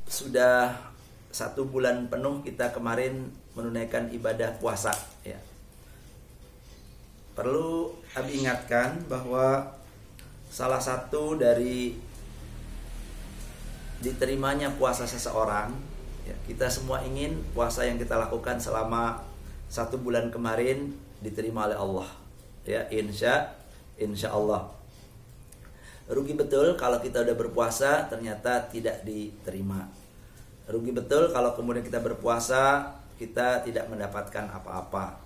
sudah 1 bulan penuh kita kemarin menunaikan ibadah puasa ya. Perlu Abi ingatkan bahwa salah satu dari diterimanya puasa seseorang ya, kita semua ingin puasa yang kita lakukan selama 1 bulan kemarin diterima oleh Allah ya, insya Allah. Rugi betul kalau kita udah berpuasa ternyata tidak diterima. Rugi betul kalau kemudian kita berpuasa kita tidak mendapatkan apa-apa.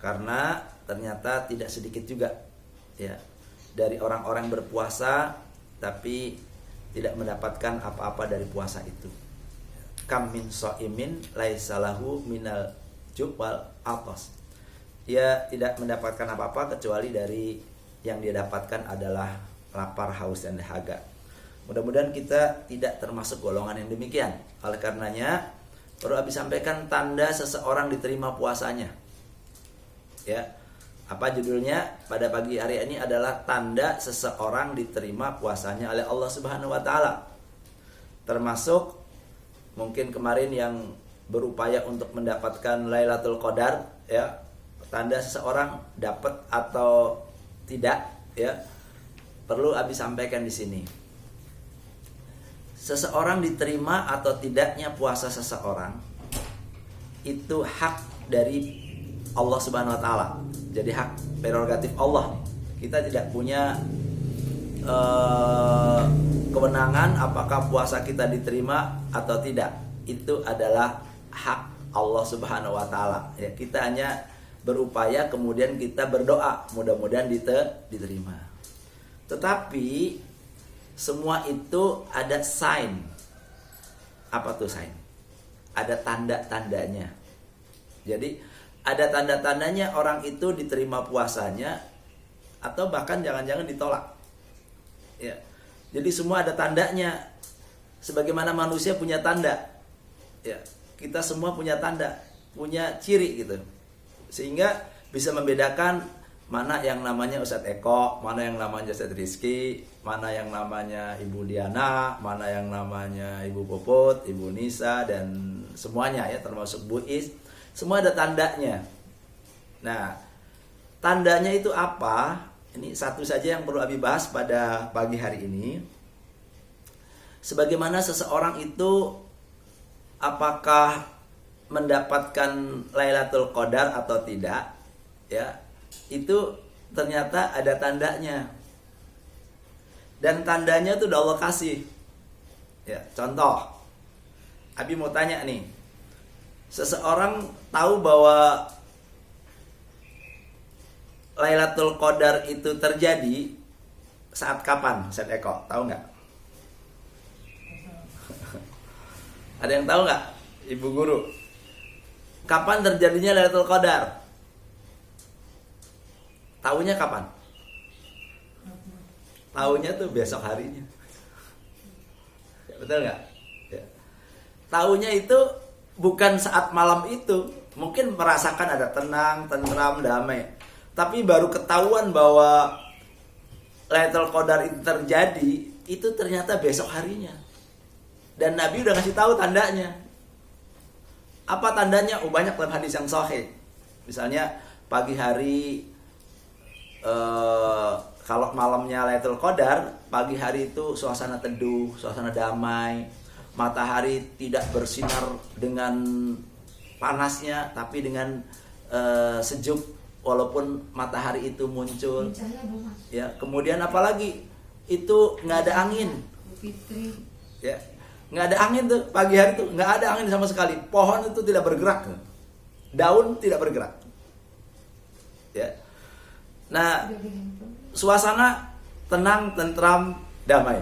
Karena ternyata tidak sedikit juga ya dari orang-orang berpuasa tapi tidak mendapatkan apa-apa dari puasa itu. Kam min shaimin laisa lahu minal jub' wal atas. Dia tidak mendapatkan apa-apa kecuali dari yang dia dapatkan adalah lapar, haus, dan dahaga. Mudah-mudahan kita tidak termasuk golongan yang demikian. Oleh karenanya perlu Abi sampaikan tanda seseorang diterima puasanya. Ya, apa judulnya pada pagi hari ini adalah tanda seseorang diterima puasanya oleh Allah Subhanahu wa taala. Termasuk mungkin kemarin yang berupaya untuk mendapatkan Lailatul Qadar ya. Tanda seseorang dapat atau tidak ya. Perlu Abi sampaikan di sini. Seseorang diterima atau tidaknya puasa seseorang itu hak dari Allah Subhanahu wa taala. Jadi hak prerogatif Allah. Kita tidak punya kewenangan apakah puasa kita diterima atau tidak. Itu adalah hak Allah Subhanahu wa taala. Ya, kita hanya berupaya kemudian kita berdoa mudah-mudahan diterima. Tetapi semua itu ada sign. Apa tuh sign? Ada tanda-tandanya. Jadi ada tanda-tandanya orang itu diterima puasanya atau bahkan jangan-jangan ditolak. Ya. Jadi semua ada tandanya. Sebagaimana manusia punya tanda. Ya, kita semua punya tanda, punya ciri gitu. Sehingga bisa membedakan mana yang namanya Ustadz Eko, mana yang namanya Ustadz Rizky, mana yang namanya Ibu Diana, mana yang namanya Ibu Popot, Ibu Nisa, dan semuanya ya, termasuk Bu Is. Semua ada tandanya. Nah, tandanya itu apa? Ini satu saja yang perlu Abi bahas pada pagi hari ini. Sebagaimana seseorang itu apakah mendapatkan Lailatul Qadar atau tidak, ya, itu ternyata ada tandanya. Dan tandanya itu udah Allah kasih. Ya, contoh. Abi mau tanya nih. Seseorang tahu bahwa Lailatul Qadar itu terjadi saat kapan? Ustaz Eko, tahu nggak? Ada yang tahu nggak, Ibu Guru? Kapan terjadinya Lailatul Qadar? Tahunya kapan? Tahunya tuh besok harinya. Ya, betul nggak? Ya. Tahunya itu bukan saat malam itu. Mungkin merasakan ada tenang, tentram, damai. Tapi baru ketahuan bahwa Lailatul Qadar itu terjadi, itu ternyata besok harinya. Dan Nabi udah ngasih tahu tandanya. Apa tandanya? Oh, banyak dalam hadis yang sahih. Misalnya pagi hari, kalau malamnya Lailatul Qadar, pagi hari itu suasana teduh, suasana damai, matahari tidak bersinar dengan panasnya, tapi dengan sejuk, walaupun matahari itu muncul. Ya, kemudian apalagi itu nggak ada angin. Ya, nggak ada angin tuh pagi hari tuh, nggak ada angin sama sekali. Pohon itu tidak bergerak, daun tidak bergerak. Ya. Nah, suasana tenang, tentram, damai.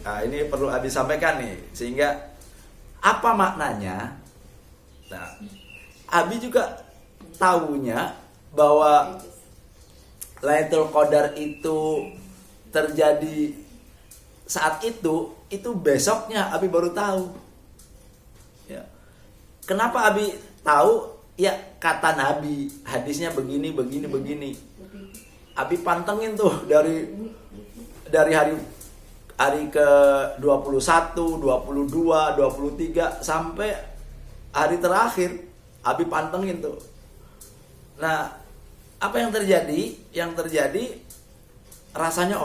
Nah, ini perlu Abi sampaikan nih, sehingga apa maknanya? Nah, Abi juga tahunya bahwa Lailatul Qadar itu terjadi saat itu besoknya Abi baru tahu. Ya. Kenapa Abi tahu? Ya, kata Nabi, hadisnya begini. Abi pantengin tuh dari hari hari ke 21, 22, 23 sampai hari terakhir Abi pantengin tuh. Nah, apa yang terjadi? Yang terjadi rasanya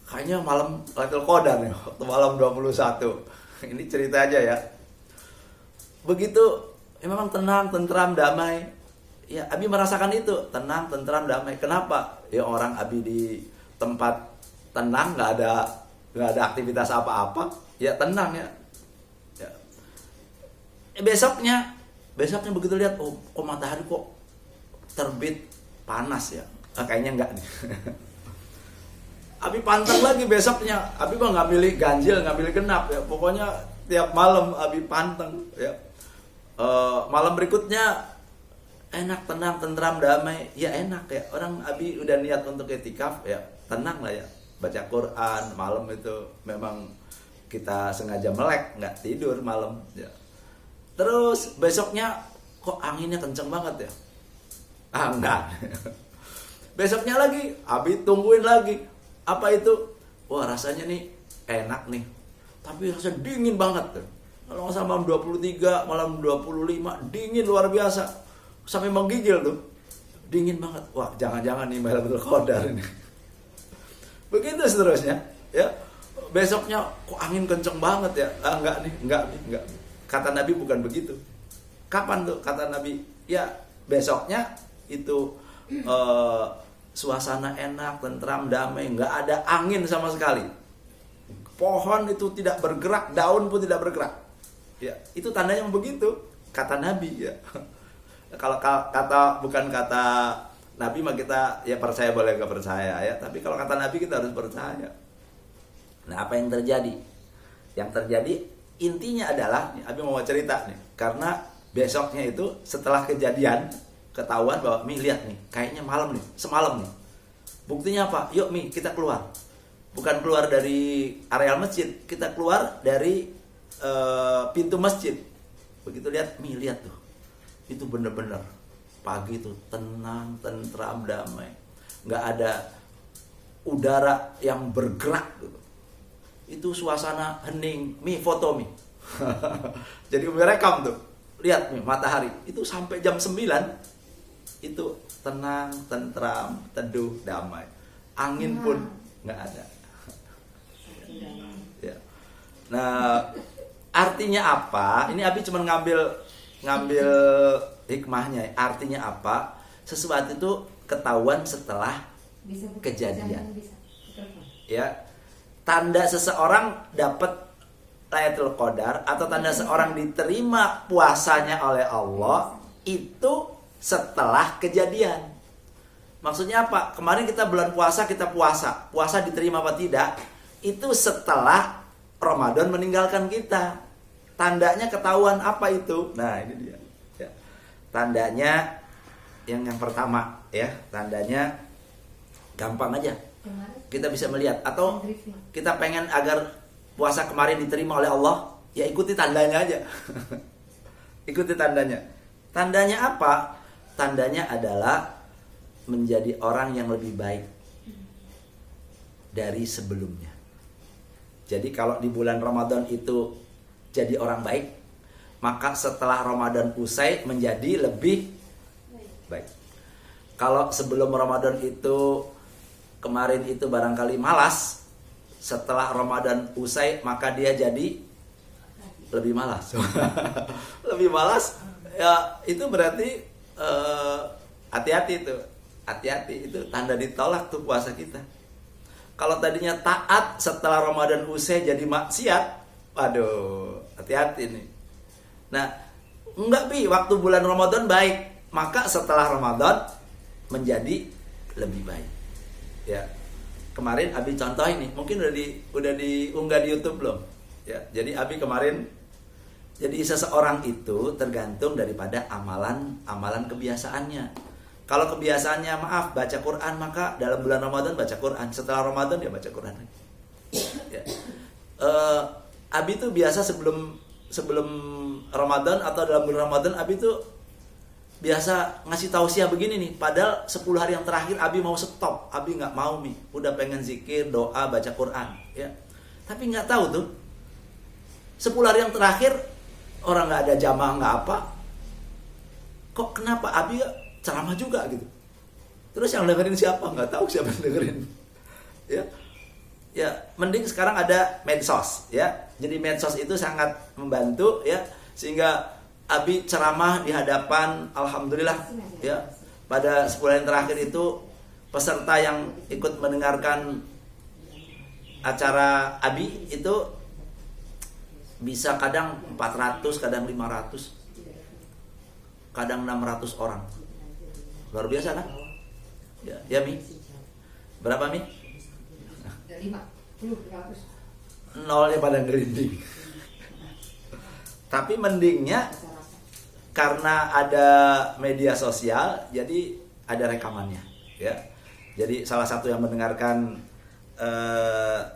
kayaknya malam Lailatul Qadar nih, waktu malam 21. Ini cerita aja ya. Begitu memang tenang, tentram, damai. Ya, Abi merasakan itu, tenang, tentram, damai. Kenapa? Ya orang Abi di tempat tenang, nggak ada aktivitas apa-apa, ya tenang ya. Ya. Besoknya begitu lihat, kok matahari kok terbit panas ya. Kayaknya enggak nih. Abi pantang lagi besoknya. Abi mah nggak milih ganjil, nggak milih genap ya. Pokoknya tiap malam Abi pantang ya. Malam berikutnya enak, tenang, tentram, damai. Ya enak ya. Orang Abi udah niat untuk itikaf ya, tenang lah ya. Baca Quran malam itu memang kita sengaja melek, nggak tidur malam ya. Terus besoknya kok anginnya kenceng banget ya. Enggak. Besoknya lagi Abi tungguin lagi. Apa itu? Wah, rasanya nih enak nih, tapi rasanya dingin banget tuh. Kalau nggak salah malam 23, malam 25, dingin luar biasa. Sampai menggigil tuh. Dingin banget. Wah, jangan-jangan nih Lailatul Qadar ini. Begitu seterusnya, ya. Besoknya kok angin kenceng banget ya. Enggak nih. Kata Nabi bukan begitu. Kapan tuh kata Nabi? Ya, besoknya itu suasana enak, tentram, damai, nggak ada angin sama sekali. Pohon itu tidak bergerak, daun pun tidak bergerak. Ya, itu tandanya yang begitu, kata Nabi ya. Kalau bukan kata Nabi mah kita ya percaya boleh nggak percaya ya. Tapi kalau kata Nabi kita harus percaya. Nah, apa yang terjadi? Yang terjadi intinya adalah, nih, Abi mau cerita nih, karena besoknya itu setelah kejadian ketahuan bahwa lihat nih, kayaknya malam nih, semalam nih. Buktinya apa? Yuk kita keluar. Bukan keluar dari areal masjid, kita keluar dari pintu masjid. Begitu lihat tuh. Itu bener-bener pagi itu tenang, tentram, damai. Nggak ada udara yang bergerak gitu. Itu suasana hening. Foto. Jadi merekam tuh. Lihat matahari. Itu sampai jam 9 itu tenang, tentram, teduh, damai. Angin pun nggak ada. Ya. Nah, artinya apa? Ini Abi cuma ngambil hikmahnya. Artinya apa? Sesuatu itu ketahuan setelah kejadian. Ya. Tanda seseorang dapat Lailatul Qadar atau tanda seorang diterima puasanya oleh Allah itu setelah kejadian. Maksudnya apa? Kemarin kita bulan puasa, kita puasa. Puasa diterima apa tidak? Itu setelah Ramadan meninggalkan kita. Tandanya ketahuan apa itu? Nah, ini dia. Ya. Tandanya yang pertama ya, tandanya gampang aja. Kita bisa melihat, atau kita pengen agar puasa kemarin diterima oleh Allah, ya ikuti tandanya aja. Ikuti tandanya. Tandanya apa? Tandanya adalah menjadi orang yang lebih baik dari sebelumnya. Jadi kalau di bulan Ramadan itu jadi orang baik, maka setelah Ramadan usai menjadi lebih baik. Kalau sebelum Ramadan itu kemarin itu barangkali malas, setelah Ramadan usai maka dia jadi lebih malas. Lebih malas ya, itu berarti hati-hati itu. Hati-hati, itu tanda ditolak tuh puasa kita. Kalau tadinya taat setelah Ramadan usai jadi maksiat, waduh, hati-hati nih. Nah, enggak waktu bulan Ramadan baik, maka setelah Ramadan menjadi lebih baik. Ya. Kemarin Abi contoh ini, mungkin udah diunggah di YouTube belum? Ya, jadi Abi kemarin, jadi seseorang itu tergantung daripada amalan kebiasaannya. Kalau kebiasaannya baca Quran, maka dalam bulan Ramadan baca Quran, setelah Ramadan dia baca Quran. Ya. Abi tuh biasa sebelum Ramadan atau dalam bulan Ramadan, Abi tuh biasa ngasih tausiah begini nih. Padahal 10 hari yang terakhir Abi mau stop, Abi nggak mau udah pengen zikir, doa, baca Quran. Ya. Tapi nggak tahu tuh 10 hari yang terakhir orang nggak ada jamaah, nggak apa, kok kenapa Abi ceramah juga gitu. Terus yang dengerin siapa? Nggak tahu siapa yang dengerin. Ya, mending sekarang ada medsos ya. Jadi medsos itu sangat membantu ya, sehingga Abi ceramah di hadapan, alhamdulillah ya, pada 10 hari terakhir itu peserta yang ikut mendengarkan acara Abi itu bisa kadang 400, kadang 500, kadang 600 orang. Luar biasa kan? Ya Mi? Berapa Mi? 50, 100. Nolnya pada ngerinding. Tapi mendingnya karena ada media sosial, jadi ada rekamannya ya. Jadi salah satu yang mendengarkan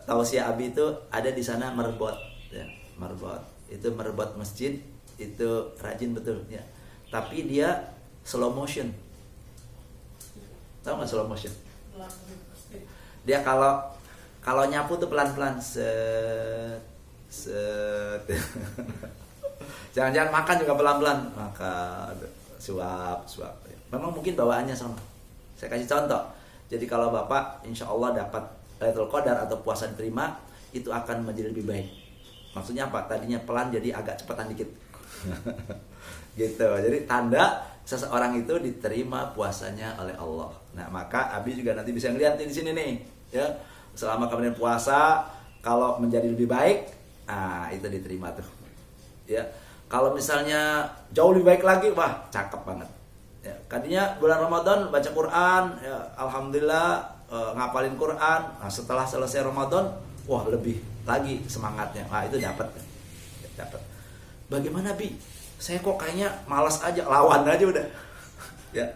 tausiah Abi itu ada di sana merebot ya. Merebot itu merebot masjid itu rajin betul ya, tapi dia slow motion. Tahu nggak slow motion? Dia kalau nyapu tuh pelan-pelan, set. Jangan-jangan makan juga pelan-pelan, makan suap. Memang mungkin bawaannya sama. Saya kasih contoh. Jadi kalau Bapak insya Allah dapat Lailatul Qadar atau puasa diterima, itu akan menjadi lebih baik. Maksudnya apa? Tadinya pelan jadi agak cepetan dikit. Gitu. Jadi tanda seseorang itu diterima puasanya oleh Allah. Nah, maka Abi juga nanti bisa ngeliat di sini nih, ya. Selama kemudian puasa kalau menjadi lebih baik, nah itu diterima tuh. Ya. Kalau misalnya jauh lebih baik lagi, wah, cakep banget. Ya, tadinya bulan Ramadan baca Quran, ya, alhamdulillah ngapalin Quran. Nah, setelah selesai Ramadan, wah lebih lagi semangatnya. Nah, itu dapat. Bagaimana Bi? Saya kok kayaknya malas aja, lawan aja udah. Ya.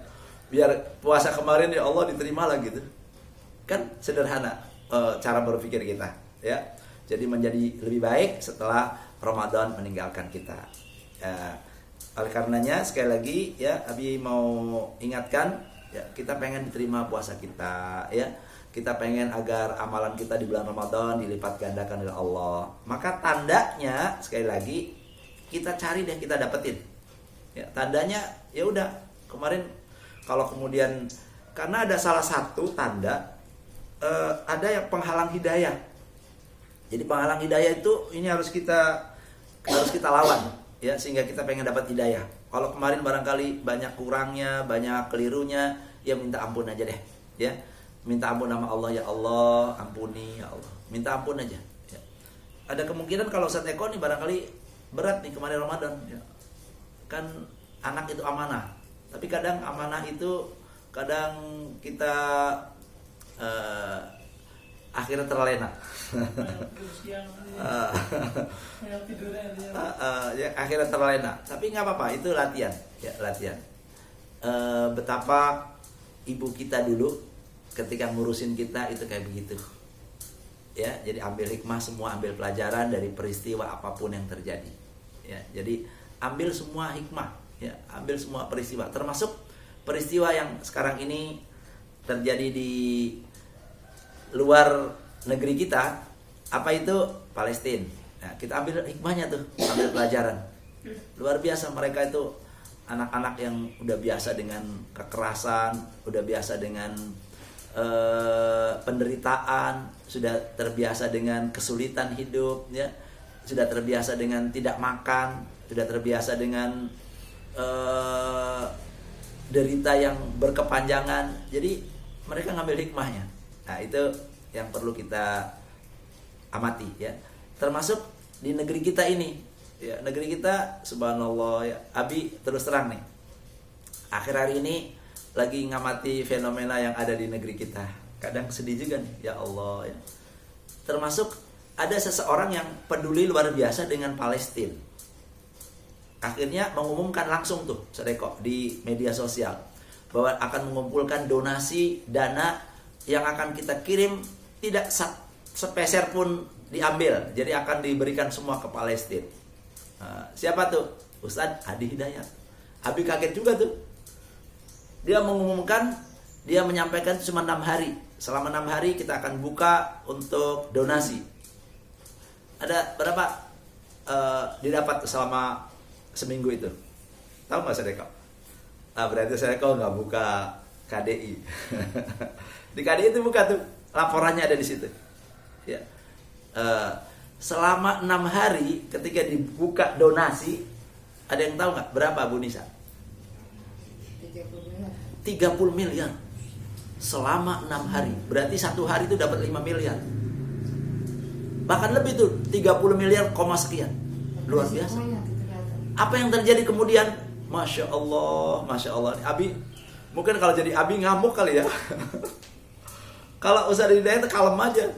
Biar puasa kemarin ya Allah diterima lah gitu. Kan sederhana cara berpikir kita, ya. Jadi menjadi lebih baik setelah Ramadan meninggalkan kita. Oleh karenanya sekali lagi ya, Abi mau ingatkan ya, kita pengen diterima puasa kita ya. Kita pengen agar amalan kita di bulan Ramadan dilipat gandakan oleh Allah. Maka tandanya sekali lagi kita cari dan kita dapetin. Ya, tandanya ya udah kemarin kalau kemudian karena ada salah satu tanda ada yang penghalang hidayah. Jadi penghalang hidayah itu ini harus kita lawan ya, sehingga kita pengen dapat hidayah. Kalau kemarin barangkali banyak kurangnya, banyak kelirunya, ya minta ampun aja deh ya. Minta ampun nama Allah, ya Allah, ampuni ya Allah. Minta ampun aja ya. Ada kemungkinan kalau Ustaz Eko nih barangkali berat nih kemarin Ramadan ya. Kan anak itu amanah. Tapi kadang amanah itu kadang kita akhirnya terlena. Ya, akhirnya terlena. Tapi nggak apa-apa, itu latihan ya, latihan. Betapa ibu kita dulu ketika ngurusin kita itu kayak begitu ya. Jadi ambil hikmah semua, ambil pelajaran dari peristiwa apapun yang terjadi ya. Jadi ambil semua hikmah ya, ambil semua peristiwa, termasuk peristiwa yang sekarang ini terjadi di luar negeri kita. Apa itu? Palestina. Nah, kita ambil hikmahnya tuh, ambil pelajaran. Luar biasa, mereka itu anak-anak yang udah biasa dengan kekerasan, udah biasa dengan penderitaan, sudah terbiasa dengan kesulitan hidup ya, sudah terbiasa dengan tidak makan, sudah terbiasa dengan derita yang berkepanjangan. Jadi mereka ngambil hikmahnya. Nah, itu yang perlu kita amati ya. Termasuk di negeri kita ini ya, negeri kita subhanallah ya. Abi terus terang nih, akhir hari ini lagi ngamati fenomena yang ada di negeri kita. Kadang sedih juga nih, ya Allah ya. Termasuk ada seseorang yang peduli luar biasa dengan Palestina. Akhirnya mengumumkan langsung tuh, Sedeko, di media sosial bahwa akan mengumpulkan donasi dana yang akan kita kirim, tidak sepeser pun diambil. Jadi akan diberikan semua ke Palestina. Siapa tuh? Ustadz Hadi Hidayat. Abi kaget juga tuh. Dia mengumumkan, dia menyampaikan cuma 6 hari. Selama 6 hari kita akan buka untuk donasi. Ada berapa didapat selama seminggu itu? Tahu nggak sedekah? Berarti sedekah nggak buka KDI. Di KDI itu buka tuh, laporannya ada di situ. Ya. Selama 6 hari ketika dibuka donasi, ada yang tahu nggak berapa Bu Nisa? 30 miliar selama 6 hari. Berarti satu hari itu dapat 5 miliar. Bahkan lebih tuh, 30 miliar koma sekian. Luar biasa. Apa yang terjadi kemudian? Masya Allah, Masya Allah. Abi, mungkin kalau jadi Abi ngamuk kali ya. Kalau Ustaz Hidayat kalem aja.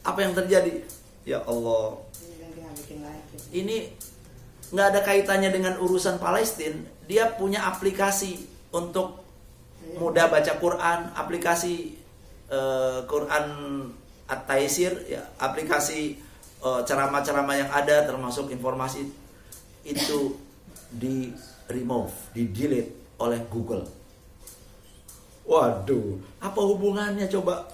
Apa yang terjadi? Ya Allah. Ini nggak ada kaitannya dengan urusan Palestina. Dia punya aplikasi untuk mudah baca Quran, aplikasi Quran At-Taisir, ya, aplikasi ceramah-ceramah yang ada termasuk informasi itu di remove, di delete oleh Google. Waduh, apa hubungannya coba?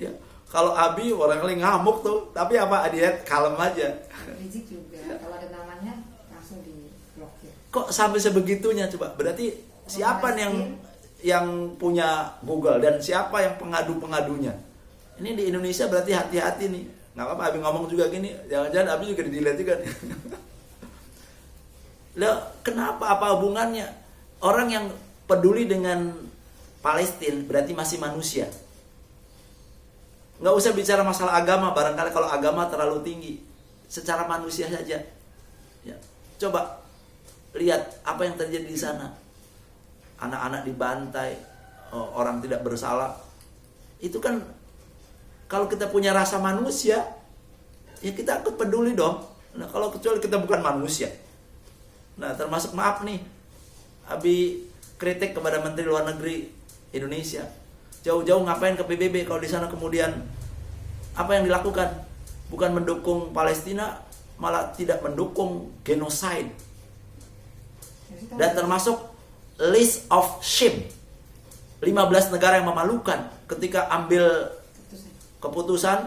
Ya, kalau Abi orang lain ngamuk tuh, tapi apa dia kalem aja. Rizik juga, kalau ada namanya langsung diblokir. Kok sampai sebegitunya coba? Berarti siapa yang punya Google dan siapa yang pengadu-pengadunya? Ini di Indonesia berarti hati-hati nih. Nggak apa-apa Abi ngomong juga gini, jangan-jangan Abi juga di-delete juga nih. Loh, kenapa? Apa hubungannya? Orang yang peduli dengan Palestina berarti masih manusia. Nggak usah bicara masalah agama, barangkali kalau agama terlalu tinggi. Secara manusia saja. Ya. Coba lihat apa yang terjadi di sana. Anak-anak dibantai, orang tidak bersalah. Itu kan kalau kita punya rasa manusia, ya kita ikut peduli dong. Nah, kalau kecuali kita bukan manusia. Nah, termasuk maaf nih, Abi kritik kepada Menteri Luar Negeri Indonesia. Jauh-jauh ngapain ke PBB kalau di sana kemudian apa yang dilakukan? Bukan mendukung Palestina, malah tidak mendukung genocide. Dan termasuk list of shame. 15 negara yang memalukan ketika ambil keputusan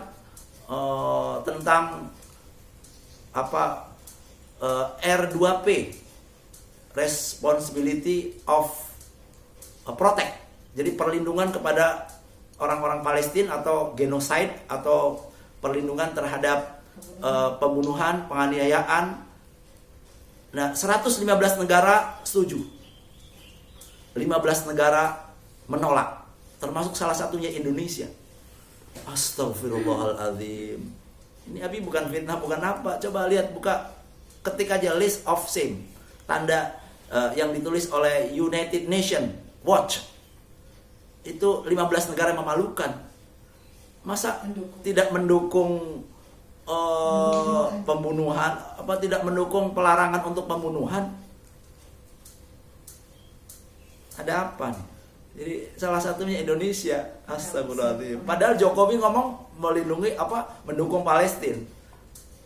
tentang apa R2P, responsibility of protect. Jadi perlindungan kepada orang-orang Palestina atau genocide atau perlindungan terhadap pembunuhan, penganiayaan. Nah, 115 negara setuju. 15 negara menolak, termasuk salah satunya Indonesia. Astagfirullahaladzim. Ini Abi bukan fitnah, bukan apa. Coba lihat, buka, ketik aja list of shame, tanda yang ditulis oleh United Nations Watch. Itu 15 negara yang memalukan. Masa tidak mendukung pembunuhan, apa tidak mendukung pelarangan untuk pembunuhan? Ada apa nih? Jadi salah satunya Indonesia. Astagfirullahaladzim. Padahal Jokowi ngomong melindungi apa? Mendukung Palestina.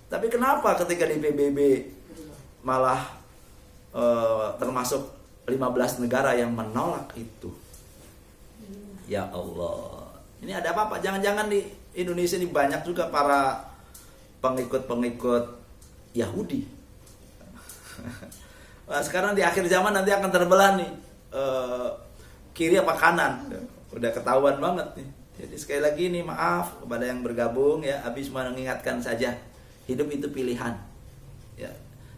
Tapi kenapa ketika di PBB malah termasuk 15 negara yang menolak itu? Ya Allah. Ini ada apa? Jangan-jangan di Indonesia ini banyak juga para pengikut-pengikut Yahudi. Nah, sekarang di akhir zaman nanti akan terbelah nih. Kiri apa kanan, udah ketahuan banget nih. Jadi sekali lagi nih, maaf kepada yang bergabung ya, habis mengingatkan saja, hidup itu pilihan ya.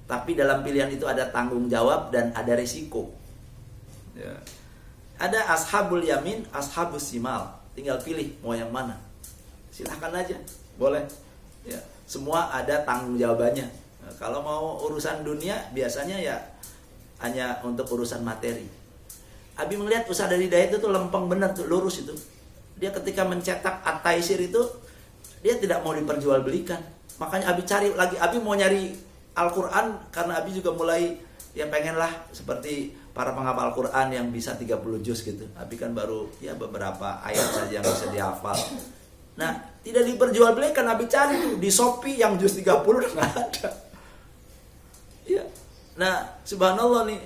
Tapi dalam pilihan itu ada tanggung jawab dan ada risiko ya. Ada ashabul yamin, ashabus simal, tinggal pilih mau yang mana, silahkan aja, boleh ya. Semua ada tanggung jawabannya. Nah, kalau mau urusan dunia biasanya ya hanya untuk urusan materi. Abi melihat Ustaz Hidayat itu tuh lempeng benar tuh, lurus itu. Dia ketika mencetak At-Taisir itu dia tidak mau diperjualbelikan. Makanya Abi cari lagi, Abi mau nyari Al-Qur'an karena Abi juga mulai ya pengenlah seperti para penghafal Al-Qur'an yang bisa 30 juz gitu. Abi kan baru ya beberapa ayat saja yang bisa dihafal. Nah, tidak diperjualbelikan, Abi cari tuh di Shopee yang juz 30 enggak ada. Ya. Nah, subhanallah nih.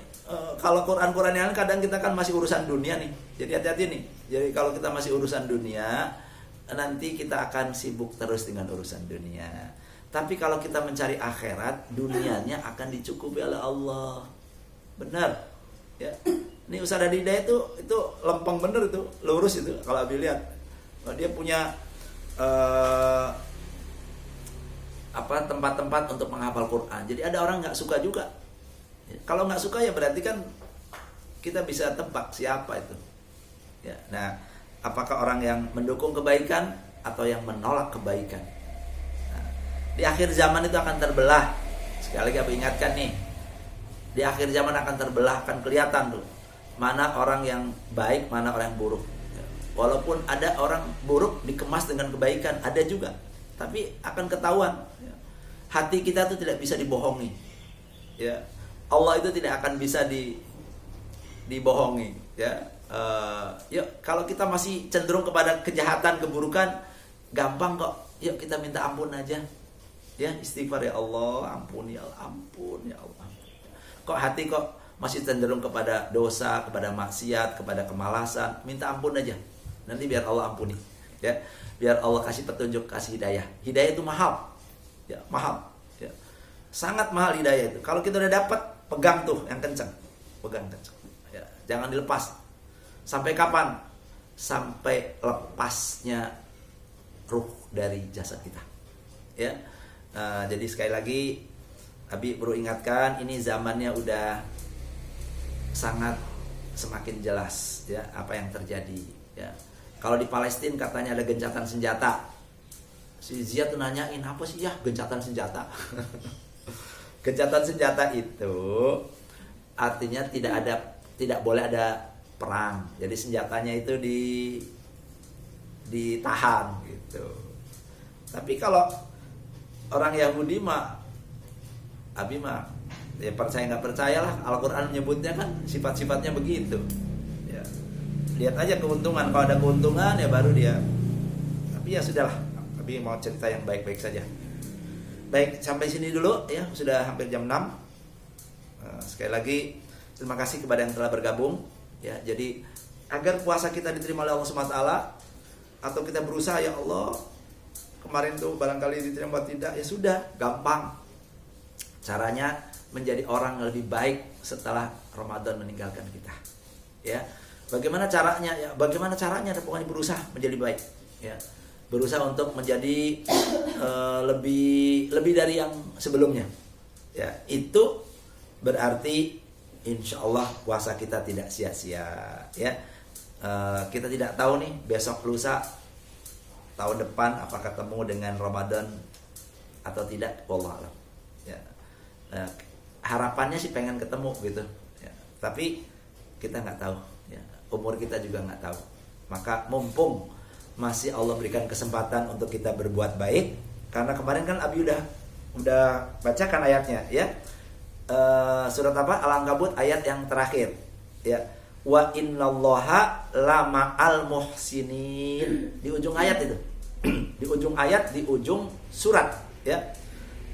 Kalau Quran-Quran yang kadang kita kan masih urusan dunia nih. Jadi hati-hati nih. Jadi kalau kita masih urusan dunia, nanti kita akan sibuk terus dengan urusan dunia. Tapi kalau kita mencari akhirat, dunianya akan dicukupi oleh Allah. Benar. Ya. Ini Ustaz Adi Hidayat itu lempeng bener itu, lurus itu kalau Abi lihat. Dia punya tempat-tempat untuk menghafal Quran. Jadi ada orang nggak suka juga. Kalau nggak suka ya berarti kan kita bisa tebak siapa itu. Ya. Nah, apakah orang yang mendukung kebaikan atau yang menolak kebaikan? Nah, di akhir zaman itu akan terbelah. Sekali lagi aku ingatkan nih, di akhir zaman akan terbelah, akan kelihatan tuh mana orang yang baik, mana orang yang buruk. Walaupun ada orang buruk dikemas dengan kebaikan, ada juga. Tapi akan ketahuan. Hati kita itu tidak bisa dibohongi. Ya, Allah itu tidak akan bisa dibohongi. Ya, yuk kalau kita masih cenderung kepada kejahatan, keburukan, gampang kok. Yuk kita minta ampun aja. Ya, istighfar ya Allah, ampun ya Allah, ampun ya Allah. Kok hati kok masih cenderung kepada dosa, kepada maksiat, kepada kemalasan, minta ampun aja. Nanti biar Allah ampuni, ya. Biar Allah kasih petunjuk, kasih hidayah. Hidayah itu mahal. Ya, mahal, ya. Sangat mahal hidayah itu. Kalau kita udah dapat, pegang tuh yang kencang. Pegang kencang. Ya, jangan dilepas. Sampai kapan? Sampai lepasnya ruh dari jasad kita. Ya. Jadi sekali lagi Abi perlu ingatkan, ini zamannya udah sangat semakin jelas ya apa yang terjadi ya. Kalau di Palestina katanya ada gencatan senjata. Si Zia tuh nanyain, apa sih ya gencatan senjata? Gencatan senjata itu artinya tidak boleh ada perang. Jadi senjatanya itu ditahan gitu. Tapi kalau orang Yahudi mah, Abi mah ya percaya nggak percayalah, Al-Quran menyebutnya kan sifat-sifatnya begitu. Ya. Lihat aja keuntungan, kalau ada keuntungan ya baru dia. Tapi ya sudahlah, Abi mau cerita yang baik-baik saja. Baik, sampai sini dulu ya, sudah hampir jam 6. Sekali lagi terima kasih kepada yang telah bergabung ya. Jadi agar puasa kita diterima oleh Allah SWT, atau kita berusaha ya Allah kemarin tuh barangkali diterima tidak, ya sudah, gampang. Caranya menjadi orang yang lebih baik setelah Ramadan meninggalkan kita. Ya. Bagaimana caranya? Ya, bagaimana caranya? Pokoknya berusaha menjadi baik. Ya. Berusaha untuk menjadi lebih dari yang sebelumnya. Ya, itu berarti insya Allah puasa kita tidak sia-sia. Ya. Kita tidak tahu nih besok lusa tahun depan apakah ketemu dengan Ramadan atau tidak, wallah alam. Ya. Harapannya sih pengen ketemu gitu ya. Tapi kita nggak tahu ya. Umur kita juga nggak tahu. Maka mumpung masih Allah berikan kesempatan untuk kita berbuat baik, karena kemarin kan Abi udah bacakan ayatnya ya. Surat apa? Al-Ankabut ayat yang terakhir ya. Wa innallaha lama'al muhsinin. Di ujung ayat itu. Di ujung ayat, di ujung surat ya.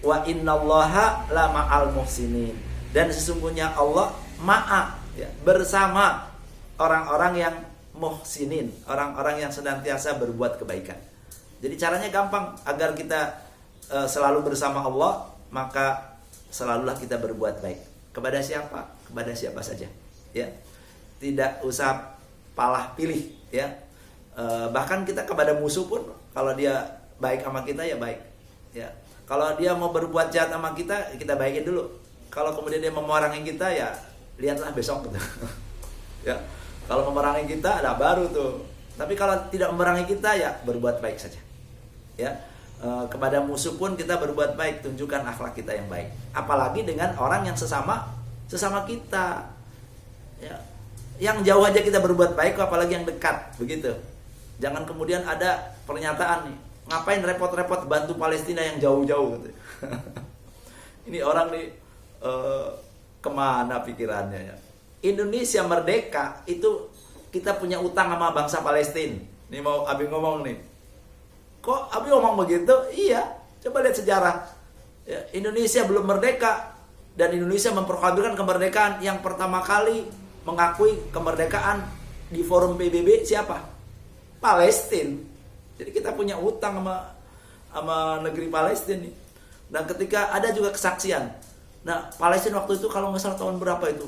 Wa innallaha lama'al muhsinin. Dan sesungguhnya Allah ma'a ya, bersama orang-orang yang muhsinin, orang-orang yang senantiasa berbuat kebaikan. Jadi caranya gampang agar kita selalu bersama Allah, maka selalulah kita berbuat baik. Kepada siapa? Kepada siapa saja ya. Tidak usah palah pilih ya. Bahkan kita kepada musuh pun kalau dia baik sama kita ya baik ya. Kalau dia mau berbuat jahat sama kita, kita baikin dulu. Kalau kemudian dia memerangi kita, ya lihatlah besok gitu. Ya. Kalau memerangi kita, ada baru tuh. Tapi kalau tidak memerangi kita, ya berbuat baik saja. Ya. Kepada musuh pun kita berbuat baik, tunjukkan akhlak kita yang baik. Apalagi dengan orang yang sesama kita. Ya. Yang jauh aja kita berbuat baik, apalagi yang dekat, begitu. Jangan kemudian ada pernyataan nih, ngapain repot-repot bantu Palestina yang jauh-jauh gitu. Ini orang nih kemana pikirannya ya. Indonesia merdeka itu kita punya utang sama bangsa Palestina. Nih mau Abi ngomong nih. Kok Abi ngomong begitu? Iya, coba lihat sejarah ya, Indonesia belum merdeka, dan Indonesia memperkabirkan kemerdekaan. Yang pertama kali mengakui kemerdekaan di forum PBB siapa? Palestina. Jadi kita punya utang sama negeri Palestina nih. Nah, ketika ada juga kesaksian. Nah, Palestina waktu itu kalau nggak salah tahun berapa itu,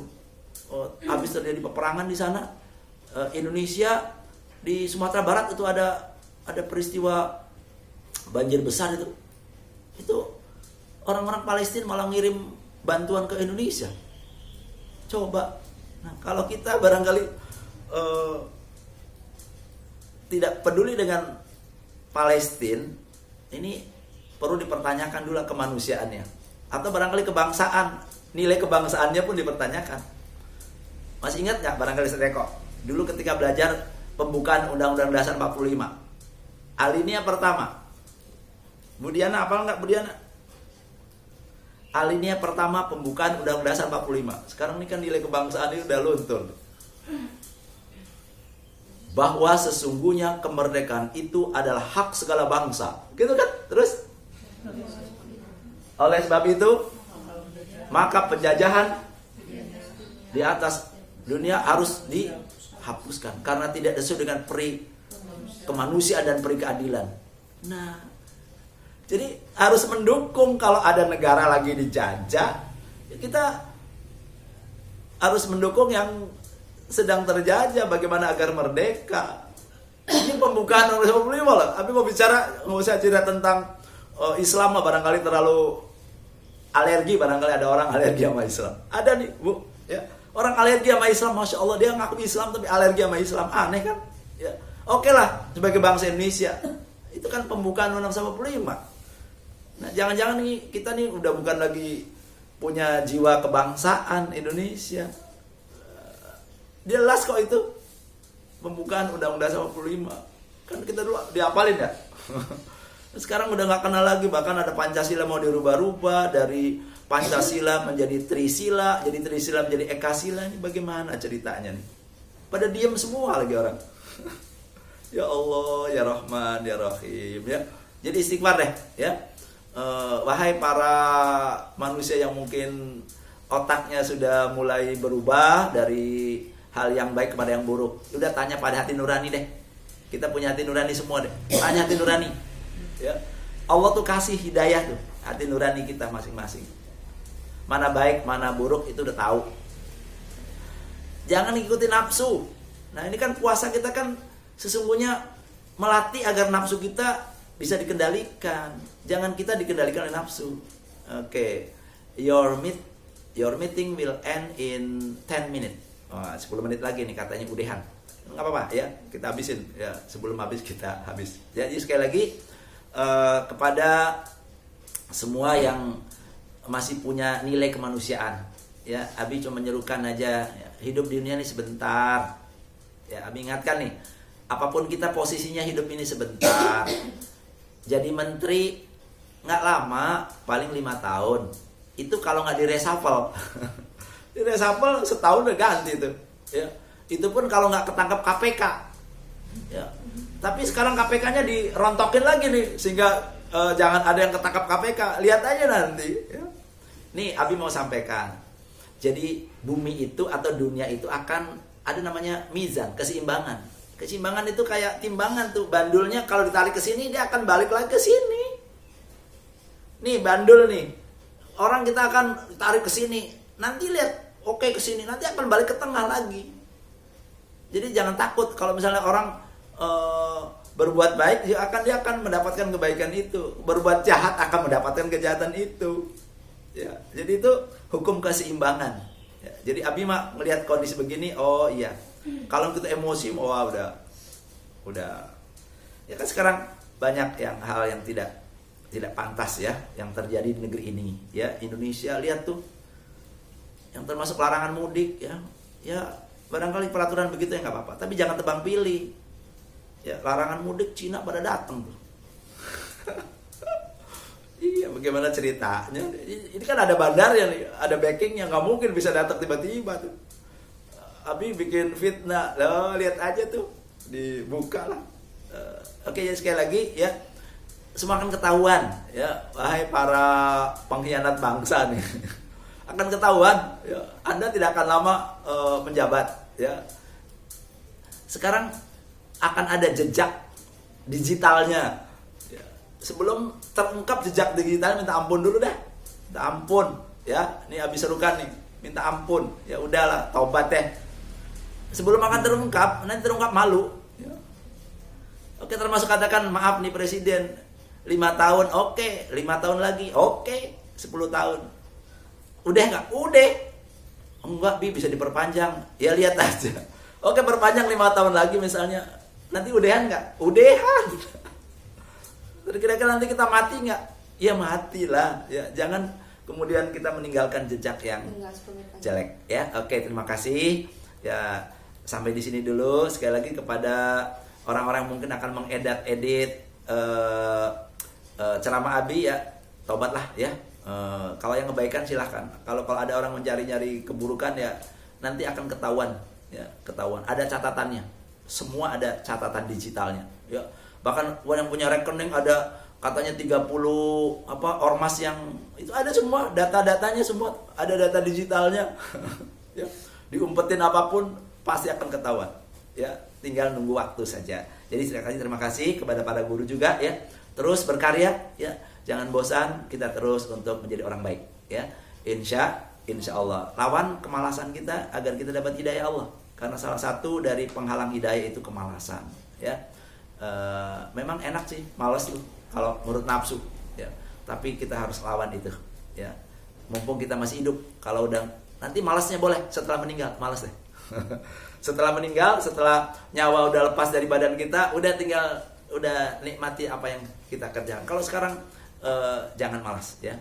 habis terjadi peperangan di sana, Indonesia di Sumatera Barat itu ada peristiwa banjir besar itu. Itu orang-orang Palestina malah ngirim bantuan ke Indonesia. Coba, nah kalau kita barangkali tidak peduli dengan Palestina, ini perlu dipertanyakan dulu kemanusiaannya, atau barangkali kebangsaan, nilai kebangsaannya pun dipertanyakan. Masih ingat nggak barangkali Sreko dulu ketika belajar pembukaan Undang-Undang Dasar 45, alinea pertama, Budiana apal nggak Budiana? Alinea pertama pembukaan Undang-Undang Dasar 45. Sekarang ini kan nilai kebangsaan ini udah luntur. Bahwa sesungguhnya kemerdekaan itu adalah hak segala bangsa. Gitu kan? Terus? Oleh sebab itu, maka penjajahan di atas dunia harus dihapuskan. Karena tidak sesuai dengan peri kemanusiaan dan peri keadilan. Nah, jadi harus mendukung kalau ada negara lagi dijajah, kita harus mendukung yang sedang terjajah, bagaimana agar merdeka. Ini pembukaan Undang-Undang 45 loh. Tapi mau bicara, nggak usah cerita tentang Islam barangkali terlalu alergi, barangkali ada orang alergi sama Islam. Ada nih Bu, ya. Orang alergi sama Islam, Masya Allah dia ngaku Islam tapi alergi sama Islam, aneh kan? Ya. Oke lah, sebagai bangsa Indonesia, itu kan pembukaan Undang-Undang 45. Nah, jangan-jangan nih kita nih udah bukan lagi punya jiwa kebangsaan Indonesia. Jelas kok itu pembukaan Undang-Undang 45. Kan kita dulu dihafalin ya. Sekarang udah nggak kenal lagi, bahkan ada Pancasila mau dirubah-rubah dari Pancasila menjadi Trisila, jadi Trisila menjadi Ekasila. Ini bagaimana ceritanya nih? Pada diem semua lagi orang. Ya Allah, ya Rahman, ya Rahim, ya. Jadi istighfar deh, ya. Wahai para manusia yang mungkin otaknya sudah mulai berubah dari hal yang baik kepada yang buruk, udah tanya pada hati nurani deh. Kita punya hati nurani semua deh. Tanya hati nurani, ya. Allah tuh kasih hidayah tuh hati nurani kita masing-masing. Mana baik, mana buruk itu udah tahu. Jangan ikuti nafsu. Nah ini kan puasa kita kan sesungguhnya melatih agar nafsu kita bisa dikendalikan. Jangan kita dikendalikan oleh nafsu. Oke. Your meeting will end in 10 minutes. 10 menit lagi nih katanya udahan. Nggak apa-apa ya, kita habisin ya, sebelum habis kita habis. Jadi sekali lagi kepada semua yang masih punya nilai kemanusiaan, ya, Abi cuma menyerukan aja, ya, hidup di dunia ini sebentar. Ya, Abi ingatkan nih, apapun kita posisinya hidup ini sebentar. Jadi menteri nggak lama, paling 5 tahun. Itu kalau nggak direshuffle. Direshuffle setahun udah ganti tuh, ya. Itu pun kalau nggak ketangkap KPK, ya. Tapi sekarang KPK-nya dirontokin lagi nih, sehingga jangan ada yang ketangkap KPK. Lihat aja nanti, ya. Nih Abi mau sampaikan, jadi bumi itu atau dunia itu akan ada namanya mizan, keseimbangan. Keseimbangan itu kayak timbangan tuh, bandulnya kalau ditarik ke sini dia akan balik lagi ke sini. Nih bandul nih, orang kita akan tarik ke sini, nanti lihat, oke ke sini, nanti akan balik ke tengah lagi. Jadi jangan takut kalau misalnya orang berbuat baik, dia akan mendapatkan kebaikan itu. Berbuat jahat akan mendapatkan kejahatan itu. Ya, jadi itu hukum keseimbangan. Ya, jadi Abi mah melihat kondisi begini, oh iya. Kalau kita emosi, wah udah. Ya kan sekarang banyak hal yang tidak pantas ya yang terjadi di negeri ini. Ya, Indonesia lihat tuh, yang termasuk larangan mudik ya. Ya barangkali peraturan begitu ya nggak apa-apa, tapi jangan tebang pilih. Ya, larangan mudik Cina pada datang tuh. Iya, bagaimana ceritanya? Ini kan ada bandarnya nih, ada backingnya, nggak mungkin bisa datang tiba-tiba tuh. Abi bikin fitnah, loh lihat aja tuh, dibuka lah. Oke, ya sekali lagi ya, semua akan ketahuan ya, wahai para pengkhianat bangsa nih, akan ketahuan. Ya, Anda tidak akan lama menjabat. Ya, sekarang akan ada jejak digitalnya. sebelum terungkap jejak digital minta ampun dulu dah. Minta ampun ya. Ini habis serukan nih, minta ampun. Ya udahlah, taubat deh. Sebelum akan terungkap, nanti terungkap malu ya. Oke, termasuk katakan maaf nih presiden 5 tahun, oke, 5 tahun lagi, oke, 10 tahun. Udah nggak? Udah. Enggak, bisa diperpanjang. Ya lihat aja. Oke, perpanjang 5 tahun lagi misalnya. Nanti udahan nggak? Udahan. Kira-kira nanti kita mati nggak? Ya matilah. Ya, jangan kemudian kita meninggalkan jejak yang jelek. Ya, oke, terima kasih. Ya, sampai di sini dulu. Sekali lagi kepada orang-orang yang mungkin akan mengedit ceramah Abi ya, taubatlah ya. Kalau yang kebaikan silahkan. Kalau ada orang mencari-nyari keburukan ya nanti akan ketahuan ya, ketahuan. Ada catatannya. Semua ada catatan digitalnya ya. Bahkan yang punya rekening ada katanya 30 ormas yang itu ada semua data-datanya, semua ada data digitalnya. Ya. Diumpetin apapun pasti akan ketahuan. Ya, tinggal nunggu waktu saja. Jadi terima kasih kepada para guru juga ya. Terus berkarya ya. Jangan bosan, kita terus untuk menjadi orang baik ya. Insya Allah. Lawan kemalasan kita agar kita dapat hidayah Allah. Karena salah satu dari penghalang hidayah itu kemalasan ya. Memang enak sih malas tuh kalau menurut nafsu ya. Tapi kita harus lawan itu ya. Mumpung kita masih hidup. Kalau udah nanti malasnya boleh setelah meninggal, malas deh. Setelah meninggal, setelah nyawa udah lepas dari badan kita, udah nikmati apa yang kita kerjakan. Kalau sekarang jangan malas ya,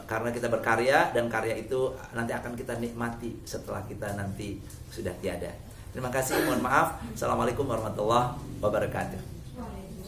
karena kita berkarya dan karya itu nanti akan kita nikmati setelah kita nanti sudah tiada. Terima kasih, mohon maaf. Assalamualaikum warahmatullahi wabarakatuh.